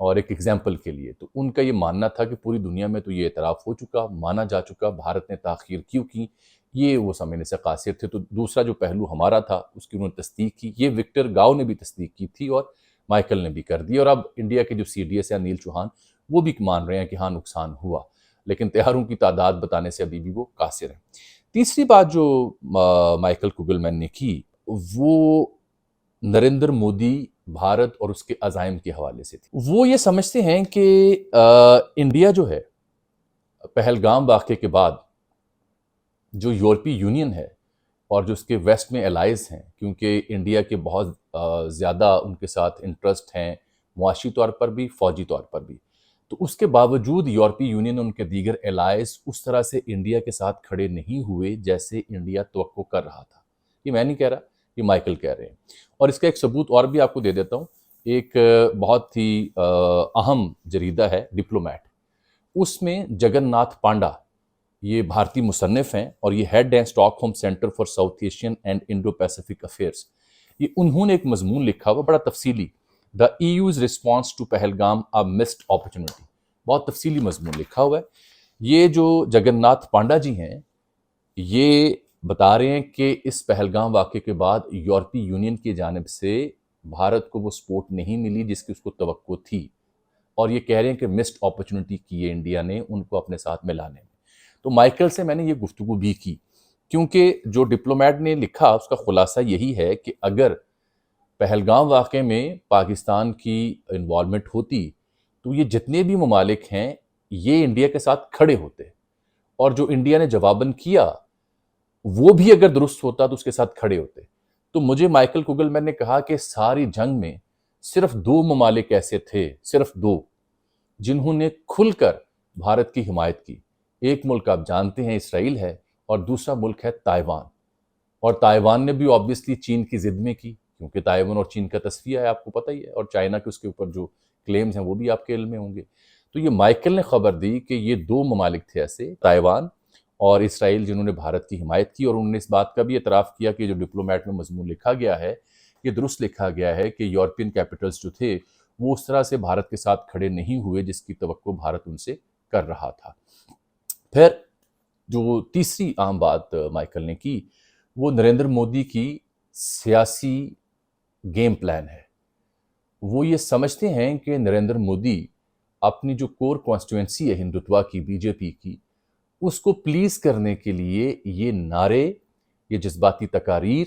اور ایک ایگزامپل کے لیے تو ان کا یہ ماننا تھا کہ پوری دنیا میں تو یہ اعتراف ہو چکا، مانا جا چکا، بھارت نے تاخیر کیوں کی، یہ وہ سمجھنے سے قاصر تھے۔ تو دوسرا جو پہلو ہمارا تھا اس کی انہوں نے تصدیق کی، یہ وکٹر گاؤ نے بھی تصدیق کی تھی اور مائیکل نے بھی کر دی، اور اب انڈیا کے جو سی ڈی ایس ہے انیل چوہان وہ بھی مان رہے ہیں کہ ہاں نقصان ہوا، لیکن طیاروں کی تعداد بتانے سے ابھی بھی وہ قاصر ہیں۔ تیسری بات جو مائیکل کوگل مین نے کی وہ نریندر مودی، بھارت اور اس کے عزائم کے حوالے سے تھی۔ وہ یہ سمجھتے ہیں کہ انڈیا جو ہے پہلگام واقعے کے بعد جو یورپی یونین ہے اور جو اس کے ویسٹ میں الائز ہیں، کیونکہ انڈیا کے بہت زیادہ ان کے ساتھ انٹرسٹ ہیں معاشی طور پر بھی، فوجی طور پر بھی، تو اس کے باوجود یورپی یونین اور ان کے دیگر الائز اس طرح سے انڈیا کے ساتھ کھڑے نہیں ہوئے جیسے انڈیا توقع کر رہا تھا۔ یہ میں نہیں کہہ رہا، یہ مائیکل کہہ رہے ہیں، اور اس کا ایک ثبوت اور بھی آپ کو دے دیتا ہوں۔ ایک بہت ہی اہم جریدہ ہے ڈپلومیٹ، اس میں جگن ناتھ پانڈا، یہ بھارتی مصنف ہیں اور یہ ہیڈ ہیں Stockholm center for South Asian and Indo Pacific affairs, یہ انہوں نے ایک مضمون لکھا ہوا بڑا تفصیلی، the E U's response to Pahalgam a missed opportunity, بہت تفصیلی مضمون لکھا ہوا ہے۔ یہ جو جگن ناتھ پانڈا جی ہیں یہ بتا رہے ہیں کہ اس پہلگام واقعے کے بعد یورپی یونین کی جانب سے بھارت کو وہ سپورٹ نہیں ملی جس کی اس کو توقع تھی، اور یہ کہہ رہے ہیں کہ مسڈ اپرچونٹی کی ہے انڈیا نے ان کو اپنے ساتھ ملانے میں۔ تو مائیکل سے میں نے یہ گفتگو بھی کی، کیونکہ جو ڈپلومیٹ نے لکھا اس کا خلاصہ یہی ہے کہ اگر پہلگام واقعے میں پاکستان کی انوالومنٹ ہوتی تو یہ جتنے بھی ممالک ہیں یہ انڈیا کے ساتھ کھڑے ہوتے، اور جو انڈیا نے جواباً کیا وہ بھی اگر درست ہوتا تو اس کے ساتھ کھڑے ہوتے۔ تو مجھے مائیکل کوگل مین نے کہا کہ ساری جنگ میں صرف 2 ممالک ایسے تھے، صرف 2، جنہوں نے کھل کر بھارت کی حمایت کی۔ ایک ملک آپ جانتے ہیں اسرائیل ہے، اور دوسرا ملک ہے تائیوان، اور تائیوان نے بھی آبویسلی چین کی ضد میں کی، کیونکہ تائیوان اور چین کا تصفیہ ہے، آپ کو پتہ ہی ہے، اور چائنا کے اس کے اوپر جو کلیمز ہیں وہ بھی آپ کے علم میں ہوں گے۔ تو یہ مائیکل نے خبر دی کہ یہ 2 ممالک تھے ایسے، تائیوان اور اسرائیل، جنہوں نے بھارت کی حمایت کی، اور انہوں نے اس بات کا بھی اعتراف کیا کہ جو ڈپلومیٹ میں مضمون لکھا گیا ہے یہ درست لکھا گیا ہے کہ یورپین کیپٹلز جو تھے وہ اس طرح سے بھارت کے ساتھ کھڑے نہیں ہوئے جس کی توقع بھارت ان سے کر رہا تھا۔ پھر جو تیسری اہم بات مائیکل نے کی وہ نریندر مودی کی سیاسی گیم پلان ہے۔ وہ یہ سمجھتے ہیں کہ نریندر مودی اپنی جو کور کانسٹیٹوئنسی ہے ہندوتوا کی، بی جے پی کی، اس کو پلیز کرنے کے لیے یہ نعرے، یہ جذباتی تقاریر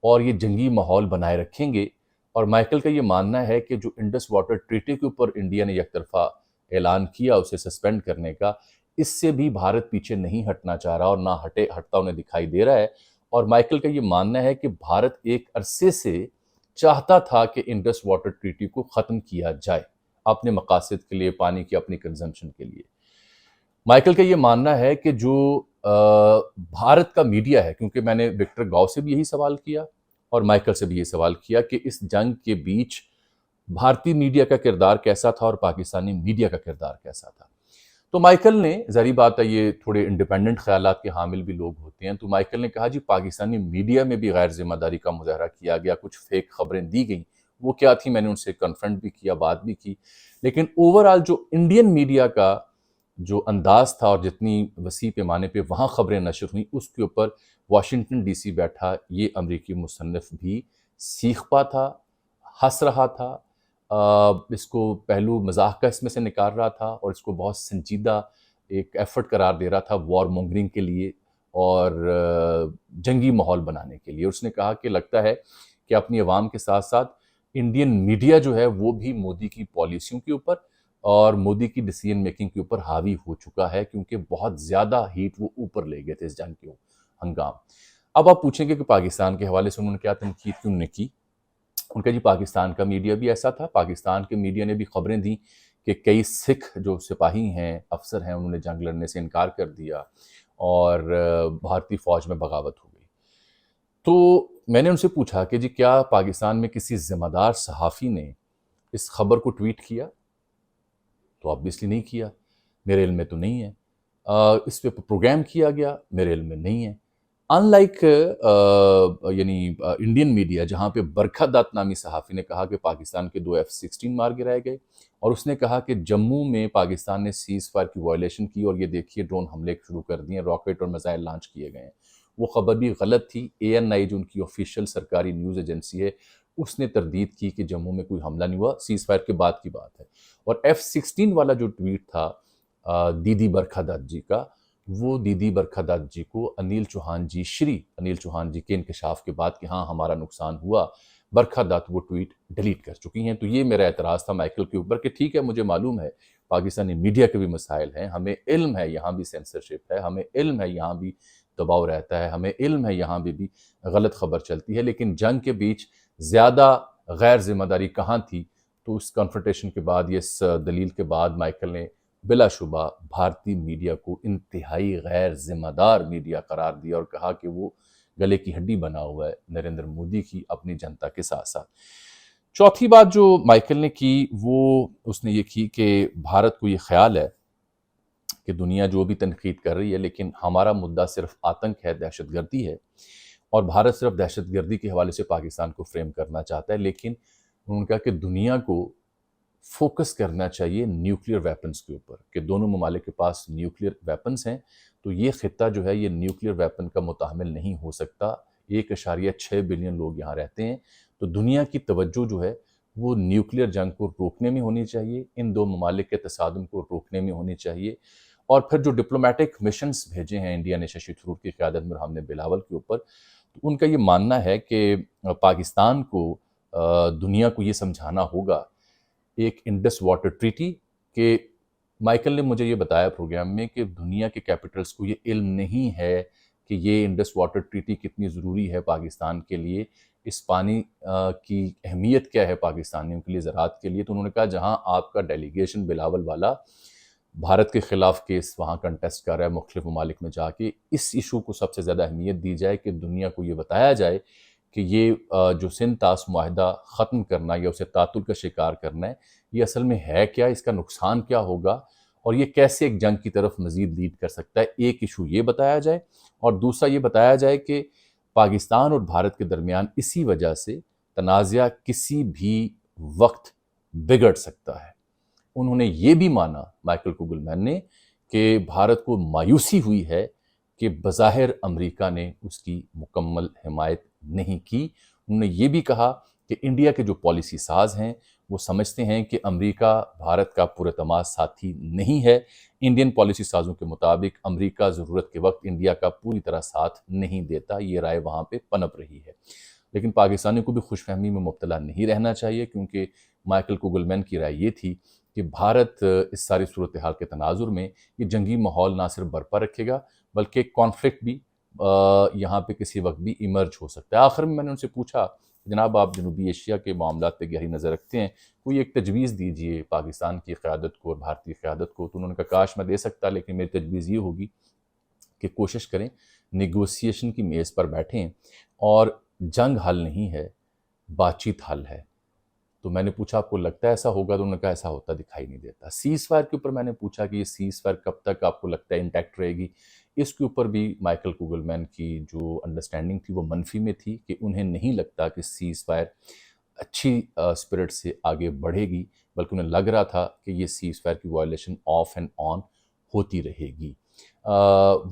اور یہ جنگی ماحول بنائے رکھیں گے، اور مائیکل کا یہ ماننا ہے کہ جو انڈس واٹر ٹریٹی کے اوپر انڈیا نے یک طرفہ اعلان کیا اسے سسپینڈ کرنے کا، اس سے بھی بھارت پیچھے نہیں ہٹنا چاہ رہا اور نہ ہٹتا انہیں دکھائی دے رہا ہے، اور مائیکل کا یہ ماننا ہے کہ بھارت ایک عرصے سے چاہتا تھا کہ انڈس واٹر ٹریٹی کو ختم کیا جائے اپنے مقاصد کے لیے، پانی کی اپنی کنزمپشن کے لیے۔ مائیکل کا یہ ماننا ہے کہ جو بھارت کا میڈیا ہے، کیونکہ میں نے وکٹر گاؤ سے بھی یہی سوال کیا اور مائیکل سے بھی یہ سوال کیا کہ اس جنگ کے بیچ بھارتی میڈیا کا کردار کیسا تھا اور پاکستانی میڈیا کا کردار کیسا تھا۔ تو مائیکل نے، ظاہری بات ہے یہ تھوڑے انڈیپینڈنٹ خیالات کے حامل بھی لوگ ہوتے ہیں، تو مائیکل نے کہا جی پاکستانی میڈیا میں بھی غیر ذمہ داری کا مظاہرہ کیا گیا، کچھ فیک خبریں دی گئیں، وہ کیا تھی میں نے ان سے کنفرنٹ بھی کیا، بات بھی کی، لیکن اوورآل جو انڈین میڈیا کا جو انداز تھا اور جتنی وسیع پیمانے پہ وہاں خبریں نشر ہوئیں اس کے اوپر واشنگٹن ڈی سی بیٹھا یہ امریکی مصنف بھی سیخپا تھا، ہنس رہا تھا، اس کو پہلو مزاح کا اس میں سے نکال رہا تھا اور اس کو بہت سنجیدہ ایک ایفرٹ قرار دے رہا تھا وار مونگرنگ کے لیے اور جنگی ماحول بنانے کے لیے۔ اس نے کہا کہ لگتا ہے کہ اپنی عوام کے ساتھ ساتھ انڈین میڈیا جو ہے وہ بھی مودی کی پالیسیوں کے اوپر اور مودی کی ڈیسیژن میکنگ کے اوپر حاوی ہو چکا ہے، کیونکہ بہت زیادہ ہیٹ وہ اوپر لے گئے تھے اس جنگ کے ہنگام۔ اب آپ پوچھیں گے کہ پاکستان کے حوالے سے انہوں نے کیا تنقید کیوں نے کی؟ ان کا جی پاکستان کا میڈیا بھی ایسا تھا، پاکستان کے میڈیا نے بھی خبریں دیں کہ کئی سکھ جو سپاہی ہیں، افسر ہیں، انہوں نے جنگ لڑنے سے انکار کر دیا اور بھارتی فوج میں بغاوت ہو گئی۔ تو میں نے ان سے پوچھا کہ جی کیا پاکستان میں کسی ذمہ دار صحافی نے اس خبر کو ٹویٹ کیا؟ تو آبویسلی نہیں کیا، میرے علم میں تو نہیں ہے۔ اس پہ پروگرام کیا گیا، میرے علم میں نہیں ہے۔ ان لائک یعنی انڈین میڈیا جہاں پہ برکھا دت نامی صحافی نے کہا کہ پاکستان کے 2 F-16 مار گرائے گئے، اور اس نے کہا کہ جموں میں پاکستان نے سیز فائر کی وائلیشن کی اور یہ دیکھیے ڈرون حملے شروع کر دیے، راکٹ اور میزائل لانچ کیے گئے ہیں۔ وہ خبر بھی غلط تھی۔ ANI جو ان کی آفیشیل سرکاری نیوز ایجنسی ہے، اس نے تردید کی کہ جموں میں کوئی حملہ نہیں ہوا، سیز فائر کے بعد کی بات ہے۔ اور F-16 والا جو ٹویٹ تھا دیدی برکھا دت جی کا، وہ دیدی برکھا دت جی کو انیل چوہان جی، شری انیل چوہان جی کے انکشاف کے بعد کہ ہاں ہمارا نقصان ہوا، برکھا دت وہ ٹویٹ ڈیلیٹ کر چکی ہیں۔ تو یہ میرا اعتراض تھا مائیکل کے اوپر کہ ٹھیک ہے، مجھے معلوم ہے پاکستانی میڈیا کے بھی مسائل ہیں، ہمیں علم ہے یہاں بھی سینسرشپ ہے، ہمیں علم ہے یہاں بھی دباؤ رہتا ہے، ہمیں علم ہے یہاں بھی غلط خبر چلتی ہے، لیکن جنگ کے بیچ زیادہ غیر ذمہ داری کہاں تھی؟ تو اس کنفرنٹیشن کے بعد، یہ اس دلیل کے بعد مائیکل نے بلا شبہ بھارتی میڈیا کو انتہائی غیر ذمہ دار میڈیا قرار دیا اور کہا کہ وہ گلے کی ہڈی بنا ہوا ہے نریندر مودی کی اپنی جنتا کے ساتھ ساتھ۔ چوتھی بات جو مائیکل نے کی، وہ اس نے یہ کی کہ بھارت کو یہ خیال ہے کہ دنیا جو بھی تنقید کر رہی ہے، لیکن ہمارا مدعا صرف آتنک ہے، دہشت گردی ہے، اور بھارت صرف دہشت گردی کے حوالے سے پاکستان کو فریم کرنا چاہتا ہے، لیکن انہوں نے کہا کہ دنیا کو فوکس کرنا چاہیے نیوکلیر ویپنز کے اوپر، کہ دونوں ممالک کے پاس نیوکلیر ویپنز ہیں، تو یہ خطہ جو ہے یہ نیوکلیر ویپن کا متحمل نہیں ہو سکتا۔ 1.6 بلین لوگ یہاں رہتے ہیں، تو دنیا کی توجہ جو ہے وہ نیوکلیر جنگ کو روکنے میں ہونی چاہیے، ان دو ممالک کے تصادم کو روکنے میں ہونی چاہیے۔ اور پھر جو ڈپلومیٹک مشنز بھیجے ہیں انڈیا نے ششی تھرور کی قیادت میں، ہم نے بلاول کے اوپر، تو ان کا یہ ماننا ہے کہ پاکستان کو دنیا کو یہ سمجھانا ہوگا ایک انڈس واٹر ٹریٹی، کہ مائیکل نے مجھے یہ بتایا پروگرام میں کہ دنیا کے کیپٹلز کو یہ علم نہیں ہے کہ یہ انڈس واٹر ٹریٹی کتنی ضروری ہے پاکستان کے لیے، اس پانی کی اہمیت کیا ہے پاکستانیوں کے لیے، زراعت کے لیے۔ تو انہوں نے کہا جہاں آپ کا ڈیلیگیشن بلاول والا بھارت کے خلاف کیس وہاں کنٹیسٹ کر رہا ہے مختلف ممالک میں جا کے، اس ایشو کو سب سے زیادہ اہمیت دی جائے کہ دنیا کو یہ بتایا جائے کہ یہ جو سندھ طاس معاہدہ ختم کرنا یا اسے تعطل کا شکار کرنا ہے، یہ اصل میں ہے کیا، اس کا نقصان کیا ہوگا، اور یہ کیسے ایک جنگ کی طرف مزید لیڈ کر سکتا ہے۔ ایک ایشو یہ بتایا جائے، اور دوسرا یہ بتایا جائے کہ پاکستان اور بھارت کے درمیان اسی وجہ سے تنازعہ کسی بھی وقت بگڑ سکتا ہے۔ انہوں نے یہ بھی مانا، مائیکل کوگلمین نے، کہ بھارت کو مایوسی ہوئی ہے کہ بظاہر امریکہ نے اس کی مکمل حمایت نہیں کی۔ انہوں نے یہ بھی کہا کہ انڈیا کے جو پالیسی ساز ہیں وہ سمجھتے ہیں کہ امریکہ بھارت کا پراعتماد ساتھی نہیں ہے۔ انڈین پالیسی سازوں کے مطابق امریکہ ضرورت کے وقت انڈیا کا پوری طرح ساتھ نہیں دیتا، یہ رائے وہاں پہ پنپ رہی ہے۔ لیکن پاکستانیوں کو بھی خوش فہمی میں مبتلا نہیں رہنا چاہیے، کیونکہ مائیکل کوگلمین کی رائے یہ تھی کہ بھارت اس ساری صورتحال کے تناظر میں یہ جنگی ماحول نہ صرف برپا رکھے گا بلکہ کانفلکٹ بھی یہاں پہ کسی وقت بھی ایمرج ہو سکتا ہے۔ آخر میں نے ان سے پوچھا جناب آپ جنوبی ایشیا کے معاملات پہ گہری نظر رکھتے ہیں، کوئی ایک تجویز دیجئے پاکستان کی قیادت کو اور بھارتی قیادت کو۔ تو انہوں نے کہا کاش میں دے سکتا، لیکن میری تجویز یہ ہوگی کہ کوشش کریں نیگوسیشن کی میز پر بیٹھیں، اور جنگ حل نہیں ہے، بات چیت حل ہے۔ تو میں نے پوچھا آپ کو لگتا ہے ایسا ہوگا؟ تو انہوں نے کہا ایسا ہوتا دکھائی نہیں دیتا۔ سیز فائر کے اوپر میں نے پوچھا کہ یہ سیز فائر کب تک آپ کو لگتا ہے انٹیکٹ رہے گی؟ اس کے اوپر بھی مائیکل کوگلمین کی جو انڈرسٹینڈنگ تھی وہ منفی میں تھی، کہ انہیں نہیں لگتا کہ سیز فائر اچھی اسپرٹ سے آگے بڑھے گی، بلکہ انہیں لگ رہا تھا کہ یہ سیز فائر کی وائلیشن آف اینڈ آن ہوتی رہے گی۔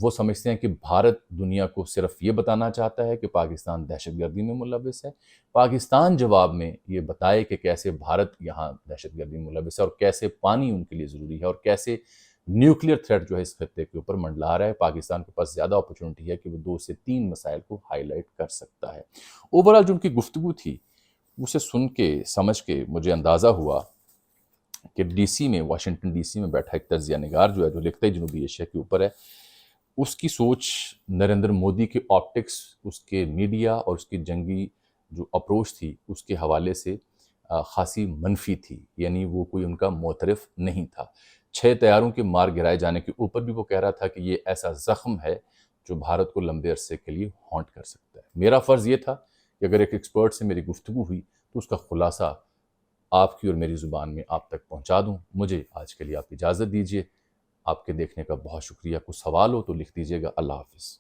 وہ سمجھتے ہیں کہ بھارت دنیا کو صرف یہ بتانا چاہتا ہے کہ پاکستان دہشت گردی میں ملوث ہے، پاکستان جواب میں یہ بتائے کہ کیسے بھارت یہاں دہشت گردی میں ملوث ہے، اور کیسے پانی ان کے لیے ضروری ہے، اور کیسے نیوکلیر تھریٹ جو ہے اس خطے کے اوپر منڈلا رہا ہے۔ پاکستان کے پاس زیادہ اپرچونٹی ہے کہ وہ 2 سے 3 مسائل کو ہائی لائٹ کر سکتا ہے۔ اوورال جو ان کی گفتگو تھی اسے سن کے سمجھ کے مجھے اندازہ ہوا کہ ڈی سی میں، واشنگٹن ڈی سی میں بیٹھا ایک تجزیہ نگار جو ہے، جو لکھتا ہے جنوبی ایشیا کے اوپر ہے، اس کی سوچ نریندر مودی کے آپٹکس، اس کے میڈیا اور اس کی جنگی جو اپروچ تھی اس کے حوالے سے خاصی منفی تھی، یعنی وہ کوئی ان کا معترف نہیں تھا۔ 6 طیاروں کے مار گرائے جانے کے اوپر بھی وہ کہہ رہا تھا کہ یہ ایسا زخم ہے جو بھارت کو لمبے عرصے کے لیے ہانٹ کر سکتا ہے۔ میرا فرض یہ تھا کہ اگر ایک ایکسپرٹ سے میری گفتگو ہوئی تو اس کا خلاصہ آپ کی اور میری زبان میں آپ تک پہنچا دوں۔ مجھے آج کے لیے آپ اجازت دیجیے۔ آپ کے دیکھنے کا بہت شکریہ۔ کچھ سوال ہو تو لکھ دیجیے گا۔ اللہ حافظ۔